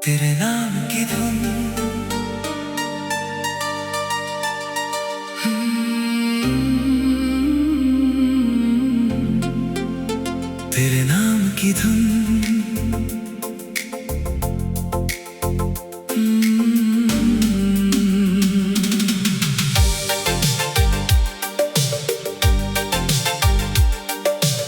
तेरे नाम की धुन। तेरे नाम की धुन।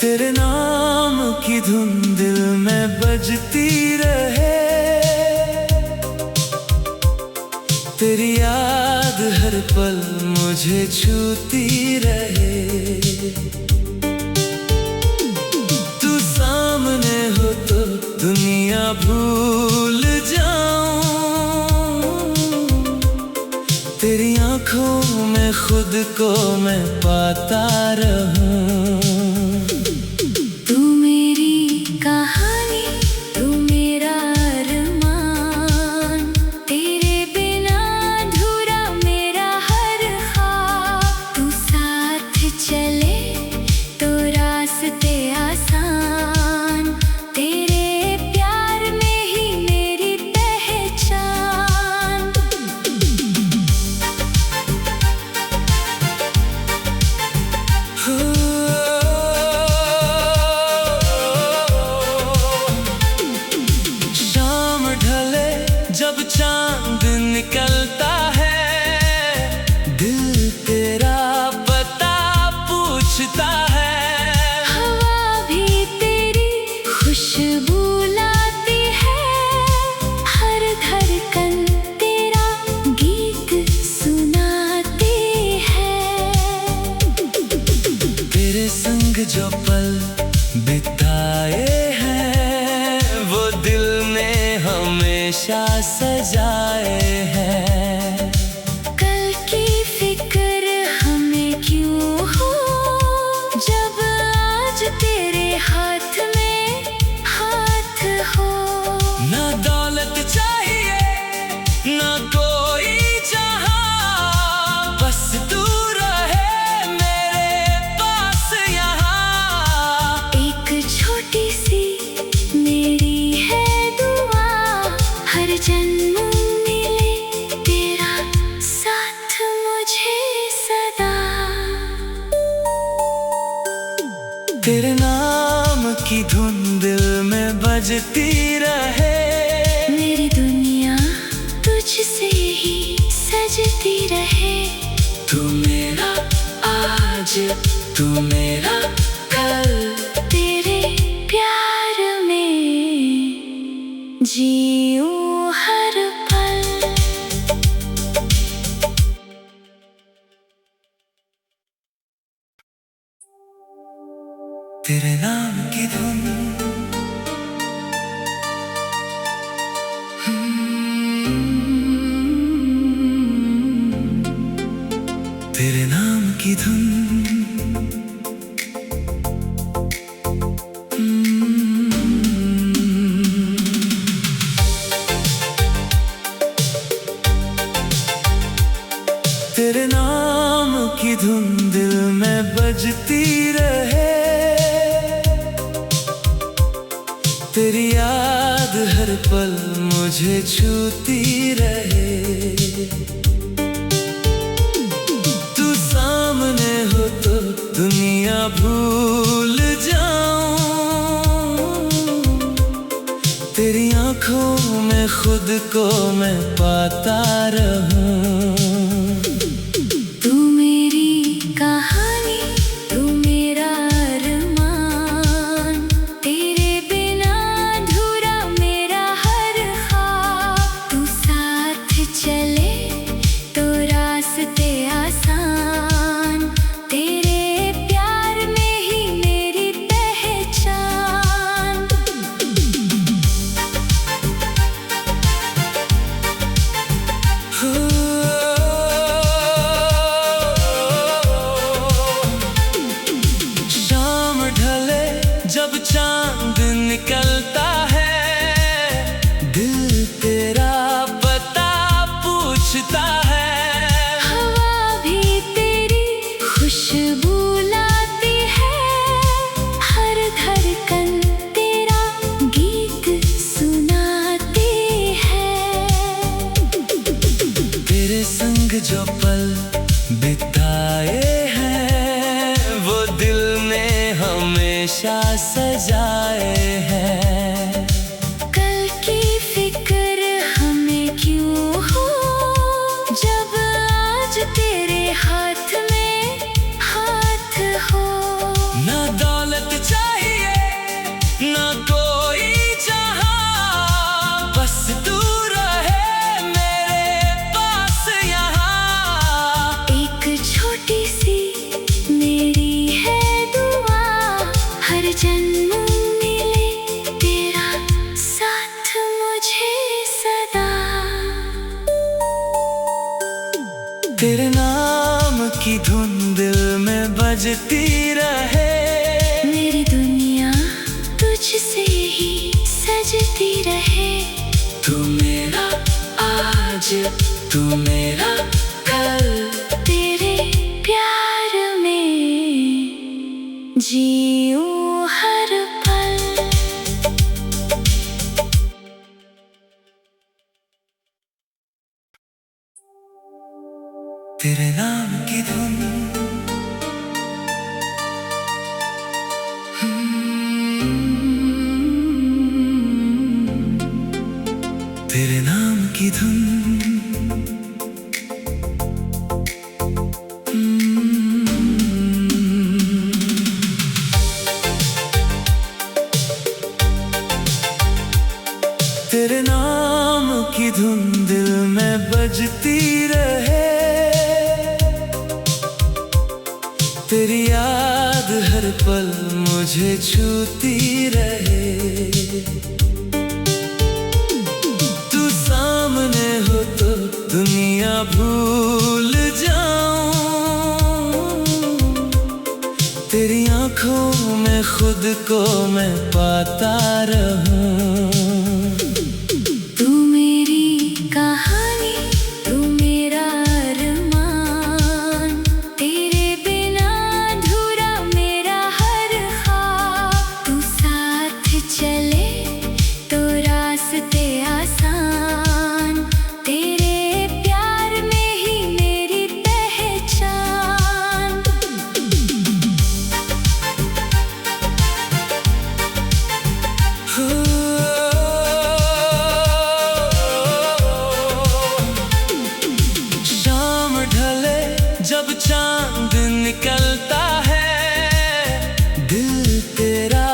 तेरे नाम की धुन दिल में बजती रहे, तेरी याद हर पल मुझे छूती रहे। तू सामने हो तो दुनिया भूल जाऊं, तेरी आंखों में खुद को मैं पाता रहूं। जब चांद निकलता है, दिल तेरा पता पूछता है। हवा भी तेरी खुशबू लाती है, हर धड़कन तेरा गीत सुनाती है। तेरे संग जो पल बिताए हैं, वो दिल ने हमेशा सजाए हैं। कल की फिक्र हमें क्यों हो, जब आज तेरे हाथ में हाथ हो। ना दौलत चाहिए ना कोई जहां, बस तू रहे मेरे पास यहाँ। एक छोटी सी मेरी है दुआ, हर जन्म मिले तेरा साथ मुझे सदा। तेरे नाम की धुन दिल में बजती रहे, मेरी दुनिया तुझसे ही सजती रहे। तू मेरा आज, तू मेरा कल, तेरे प्यार में जीऊं हर पल। तेरे नाम की धुन। तेरे नाम की धुन। तेरे नाम की धुन दिल में बजती रहे, तेरी याद हर पल मुझे छूती रहे। तू सामने हो तो दुनिया भूल जाऊं, तेरी आंखों में खुद को मैं पाता रहूं। तू मेरी कहानी, तू मेरा अरमान, तेरे बिना अधूरा मेरा हर ख्वाब। तू साथ चले तो रास्ते आसान, तेरे प्यार में ही मेरी पहचान। हो जो पल बिताए हैं वो दिल में हमेशा सजाए हैं। कल की फिक्र हमें क्यों हो जब आज तेरे हाथ में हाथ हो। ना दौलत चाहिए ना कोई जहां, बस तू रहे मेरे पास यहाँ। एक छोटी सी मेरी है दुआ, हर जन्म मिले तेरा साथ मुझे सदा। तेरे नाम की धुन दिल में बजती रहे, मेरी दुनिया तुझसे ही सजती रहे। तू मेरा आज तू मेरा कल, तेरे प्यार में जीऊं हर पल। तेरे नाम की धुन तेरे नाम की धुन तेरे नाम की धुन दिल में बजती रहे, तेरी याद हर पल मुझे छूती रहे। तू सामने हो तो दुनिया भूल जाऊं, तेरी आंखों में खुद को मैं पाता रहूं। तू मेरी कहानी, तू मेरा अरमान, तेरे बिना अधूरा मेरा हर ख्वाब। तू साथ चले तो रास्ते आसान, तेरे प्यार में ही मेरी पहचान। शाम ढले जब चांद निकलता है, दिल तेरा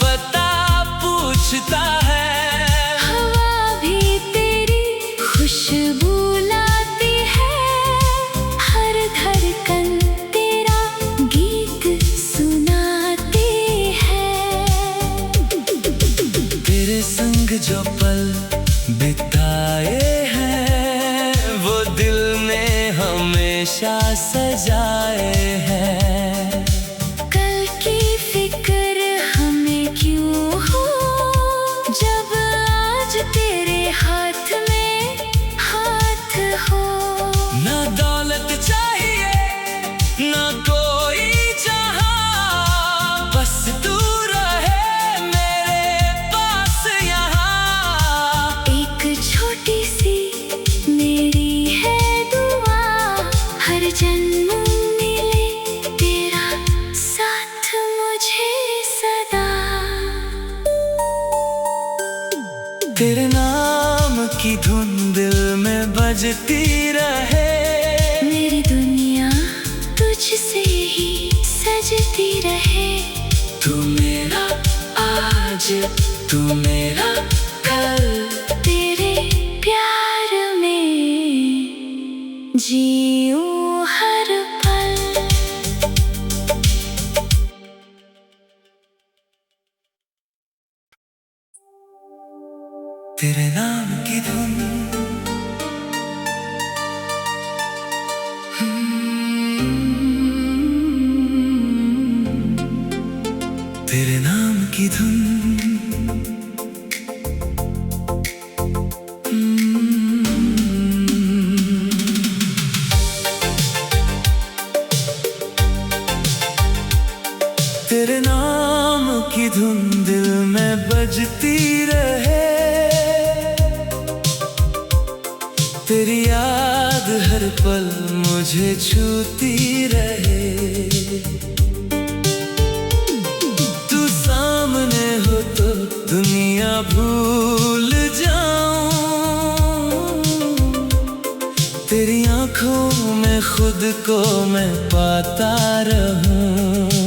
पता पूछता है। हवा भी तेरी खुशबू लाती है, हर धड़कन तेरा गीत सुनाती है। तेरे संग जो पल बिताए हैं वो दिल में हमेशा सजाए हैं। कल की फिक्र हमें क्यों हो जब आज तेरे हाथ में हाथ हो। ना दौलत चाहिए ना कोई जहां, बस तू रहे मेरे पास यहाँ। एक छोटी सी मेरी है दुआ, हर जन्म मिले तेरा साथ मुझे सदा। तेरे नाम की धुन दिल में बजती रहे, मेरी दुनिया तुझसे ही सजती रहे। तू मेरा आज तू मेरा कल, तेरे प्यार में जीऊं हर पल। तेरे नाम की धुन तेरे नाम की धुन तेरे नाम की धुन दिल में बजती रहे, तेरी याद हर पल मुझे छूती रहे। तू सामने हो तो दुनिया भूल जाऊं, तेरी आंखों में खुद को मैं पाता रहूं।